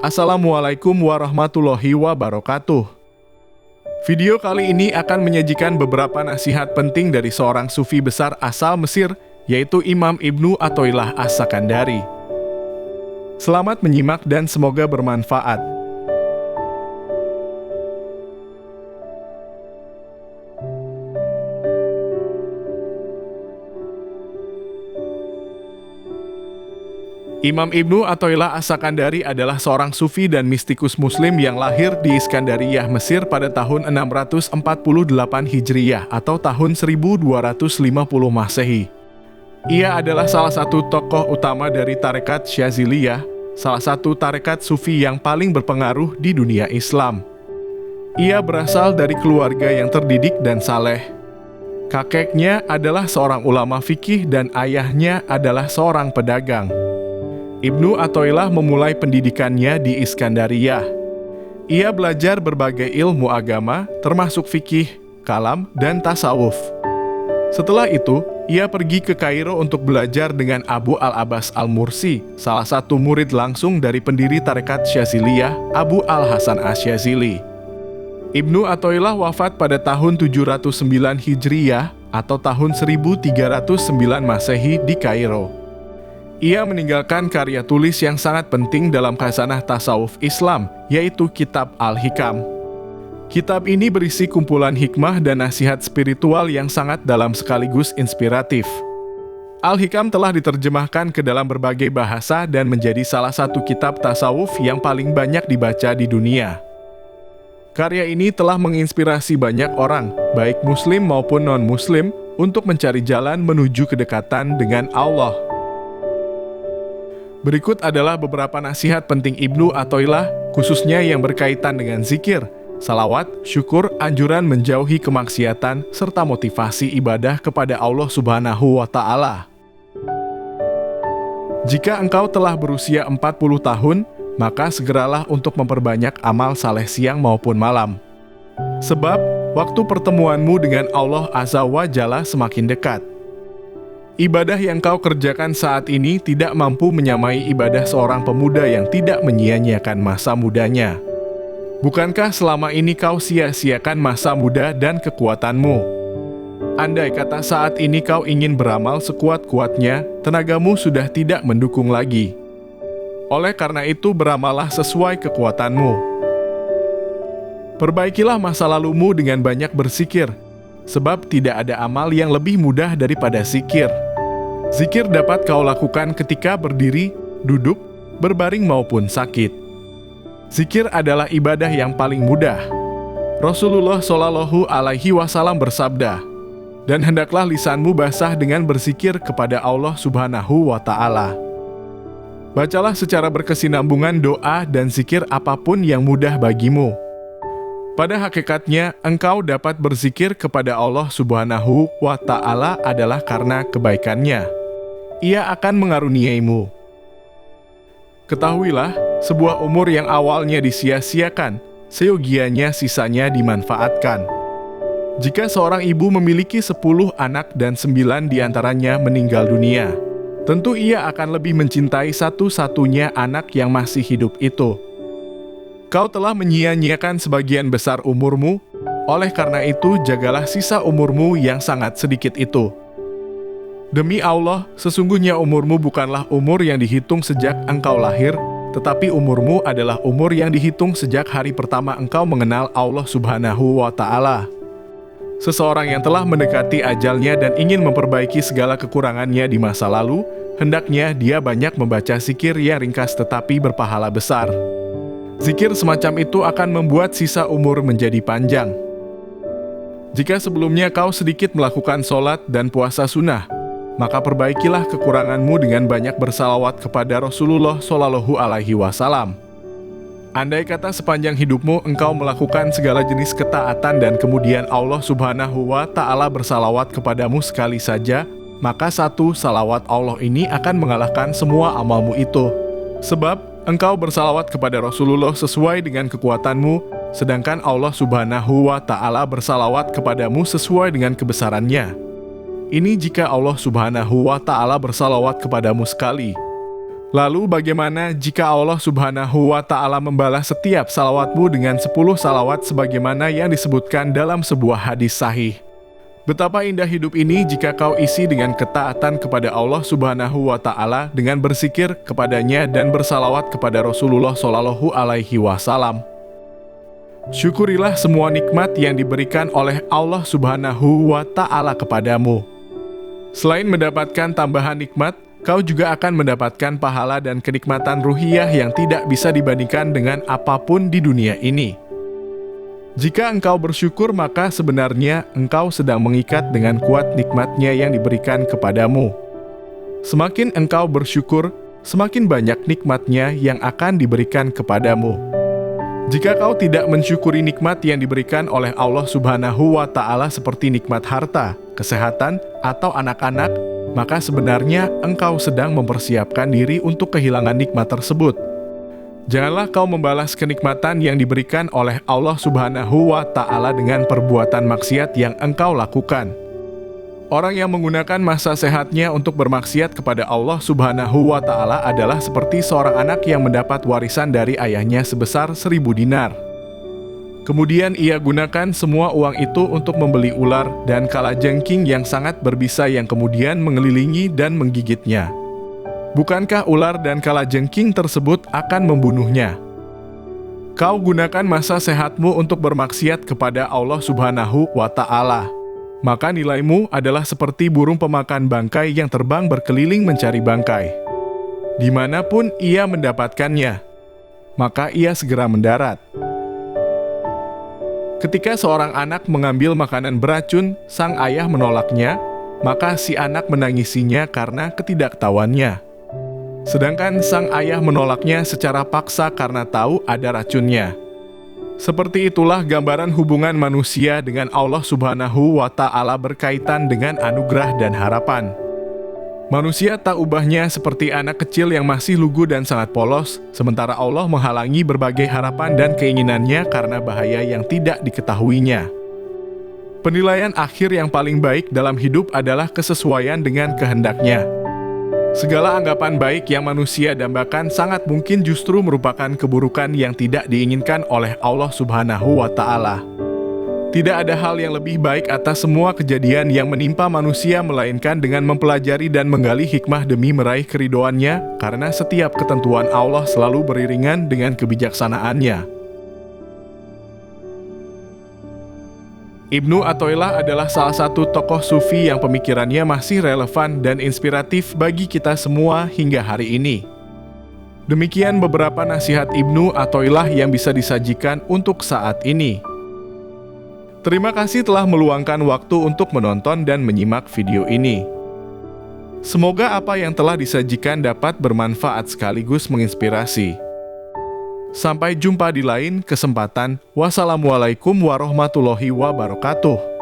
Assalamualaikum warahmatullahi wabarakatuh. Video kali ini akan menyajikan beberapa nasihat penting dari seorang sufi besar asal Mesir, yaitu Imam Ibnu Athaillah As-Sakandari. Selamat menyimak dan semoga bermanfaat. Imam Ibnu Athaillah As-Sakandari adalah seorang sufi dan mistikus muslim yang lahir di Iskandariyah, Mesir pada tahun 648 Hijriyah atau tahun 1250 Masehi. Ia adalah salah satu tokoh utama dari tarekat Syaziliyah, salah satu tarekat sufi yang paling berpengaruh di dunia Islam. Ia berasal dari keluarga yang terdidik dan saleh. Kakeknya adalah seorang ulama fikih dan ayahnya adalah seorang pedagang. Ibnu Athaillah memulai pendidikannya di Iskandariyah. Ia belajar berbagai ilmu agama, termasuk fikih, kalam, dan tasawuf. Setelah itu, ia pergi ke Kairo untuk belajar dengan Abu Al-Abbas Al-Mursi, salah satu murid langsung dari pendiri tarekat Syaziliyah, Abu Al-Hasan Asy-Syazili. Ibnu Athaillah wafat pada tahun 709 Hijriyah atau tahun 1309 Masehi di Kairo. Ia meninggalkan karya tulis yang sangat penting dalam khazanah tasawuf Islam, yaitu Kitab Al-Hikam. Kitab ini berisi kumpulan hikmah dan nasihat spiritual yang sangat dalam sekaligus inspiratif. Al-Hikam telah diterjemahkan ke dalam berbagai bahasa dan menjadi salah satu kitab tasawuf yang paling banyak dibaca di dunia. Karya ini telah menginspirasi banyak orang, baik muslim maupun non-muslim, untuk mencari jalan menuju kedekatan dengan Allah. Berikut adalah beberapa nasihat penting Ibnu Athaillah, khususnya yang berkaitan dengan zikir, salawat, syukur, anjuran menjauhi kemaksiatan, serta motivasi ibadah kepada Allah Subhanahu wa Ta'ala. Jika engkau telah berusia 40 tahun, maka segeralah untuk memperbanyak amal saleh siang maupun malam. Sebab, waktu pertemuanmu dengan Allah Azza wa Jalla semakin dekat. Ibadah yang kau kerjakan saat ini tidak mampu menyamai ibadah seorang pemuda yang tidak menyia-nyiakan masa mudanya. Bukankah selama ini kau sia-siakan masa muda dan kekuatanmu? Andai kata saat ini kau ingin beramal sekuat-kuatnya, tenagamu sudah tidak mendukung lagi. Oleh karena itu beramallah sesuai kekuatanmu. Perbaikilah masa lalumu dengan banyak berzikir, sebab tidak ada amal yang lebih mudah daripada zikir. Zikir dapat kau lakukan ketika berdiri, duduk, berbaring maupun sakit. Zikir adalah ibadah yang paling mudah. Rasulullah Shallallahu Alaihi Wasallam bersabda, "Dan hendaklah lisanmu basah dengan berzikir kepada Allah Subhanahu wa Ta'ala." Bacalah secara berkesinambungan doa dan zikir apapun yang mudah bagimu. Pada hakikatnya, engkau dapat berzikir kepada Allah Subhanahu wa Ta'ala adalah karena kebaikannya. Ia akan mengaruniaimu. Ketahuilah, sebuah umur yang awalnya disia-siakan, seyogianya sisanya dimanfaatkan. Jika seorang ibu memiliki 10 anak dan 9 diantaranya meninggal dunia, tentu ia akan lebih mencintai satu-satunya anak yang masih hidup itu. Kau telah menyia-nyiakan sebagian besar umurmu, oleh karena itu jagalah sisa umurmu yang sangat sedikit itu. Demi Allah, sesungguhnya umurmu bukanlah umur yang dihitung sejak engkau lahir, tetapi umurmu adalah umur yang dihitung sejak hari pertama engkau mengenal Allah Subhanahu wa Ta'ala. Seseorang yang telah mendekati ajalnya dan ingin memperbaiki segala kekurangannya di masa lalu, hendaknya dia banyak membaca zikir yang ringkas tetapi berpahala besar. Zikir semacam itu akan membuat sisa umur menjadi panjang. Jika sebelumnya kau sedikit melakukan sholat dan puasa sunnah, maka perbaikilah kekuranganmu dengan banyak bersalawat kepada Rasulullah Shallallahu Alaihi Wasallam. Andai kata sepanjang hidupmu engkau melakukan segala jenis ketaatan dan kemudian Allah Subhanahu wa Ta'ala bersalawat kepadamu sekali saja, maka satu salawat Allah ini akan mengalahkan semua amalmu itu. Sebab engkau bersalawat kepada Rasulullah sesuai dengan kekuatanmu, sedangkan Allah Subhanahu wa Ta'ala bersalawat kepadamu sesuai dengan kebesarannya. Ini jika Allah Subhanahu wa Ta'ala bersalawat kepadamu sekali. Lalu bagaimana jika Allah Subhanahu wa Ta'ala membalas setiap salawatmu dengan 10 salawat sebagaimana yang disebutkan dalam sebuah hadis sahih? Betapa indah hidup ini jika kau isi dengan ketaatan kepada Allah Subhanahu wa Ta'ala dengan berzikir kepadanya dan bersalawat kepada Rasulullah Shallallahu Alaihi Wasallam. Syukurilah semua nikmat yang diberikan oleh Allah Subhanahu wa Ta'ala kepadamu. Selain mendapatkan tambahan nikmat, kau juga akan mendapatkan pahala dan kenikmatan ruhiyah yang tidak bisa dibandingkan dengan apapun di dunia ini. Jika engkau bersyukur, maka sebenarnya engkau sedang mengikat dengan kuat nikmatnya yang diberikan kepadamu. Semakin engkau bersyukur, semakin banyak nikmatnya yang akan diberikan kepadamu. Jika kau tidak mensyukuri nikmat yang diberikan oleh Allah Subhanahu wa Ta'ala seperti nikmat harta, kesehatan, atau anak-anak, maka sebenarnya engkau sedang mempersiapkan diri untuk kehilangan nikmat tersebut. Janganlah kau membalas kenikmatan yang diberikan oleh Allah Subhanahu wa Ta'ala dengan perbuatan maksiat yang engkau lakukan. Orang yang menggunakan masa sehatnya untuk bermaksiat kepada Allah Subhanahu wa Ta'ala adalah seperti seorang anak yang mendapat warisan dari ayahnya sebesar 1000 dinar. Kemudian ia gunakan semua uang itu untuk membeli ular dan kalajengking yang sangat berbisa yang kemudian mengelilingi dan menggigitnya. Bukankah ular dan kalajengking tersebut akan membunuhnya? Kau gunakan masa sehatmu untuk bermaksiat kepada Allah Subhanahu wa Ta'ala. Maka nilaimu adalah seperti burung pemakan bangkai yang terbang berkeliling mencari bangkai. Dimanapun ia mendapatkannya, maka ia segera mendarat. Ketika seorang anak mengambil makanan beracun, sang ayah menolaknya, maka si anak menangisinya karena ketidaktahuannya. Sedangkan sang ayah menolaknya secara paksa karena tahu ada racunnya. Seperti itulah gambaran hubungan manusia dengan Allah Subhanahu wa Ta'ala berkaitan dengan anugerah dan harapan. Manusia tak ubahnya seperti anak kecil yang masih lugu dan sangat polos, sementara Allah menghalangi berbagai harapan dan keinginannya karena bahaya yang tidak diketahuinya. Penilaian akhir yang paling baik dalam hidup adalah kesesuaian dengan kehendaknya. Segala anggapan baik yang manusia dambakan sangat mungkin justru merupakan keburukan yang tidak diinginkan oleh Allah Subhanahu wa Ta'ala. Tidak ada hal yang lebih baik atas semua kejadian yang menimpa manusia melainkan dengan mempelajari dan menggali hikmah demi meraih keridhoannya, karena setiap ketentuan Allah selalu beriringan dengan kebijaksanaannya. Ibnu Athaillah adalah salah satu tokoh sufi yang pemikirannya masih relevan dan inspiratif bagi kita semua hingga hari ini. Demikian beberapa nasihat Ibnu Athaillah yang bisa disajikan untuk saat ini. Terima kasih telah meluangkan waktu untuk menonton dan menyimak video ini. Semoga apa yang telah disajikan dapat bermanfaat sekaligus menginspirasi. Sampai jumpa di lain kesempatan. Wassalamualaikum warahmatullahi wabarakatuh.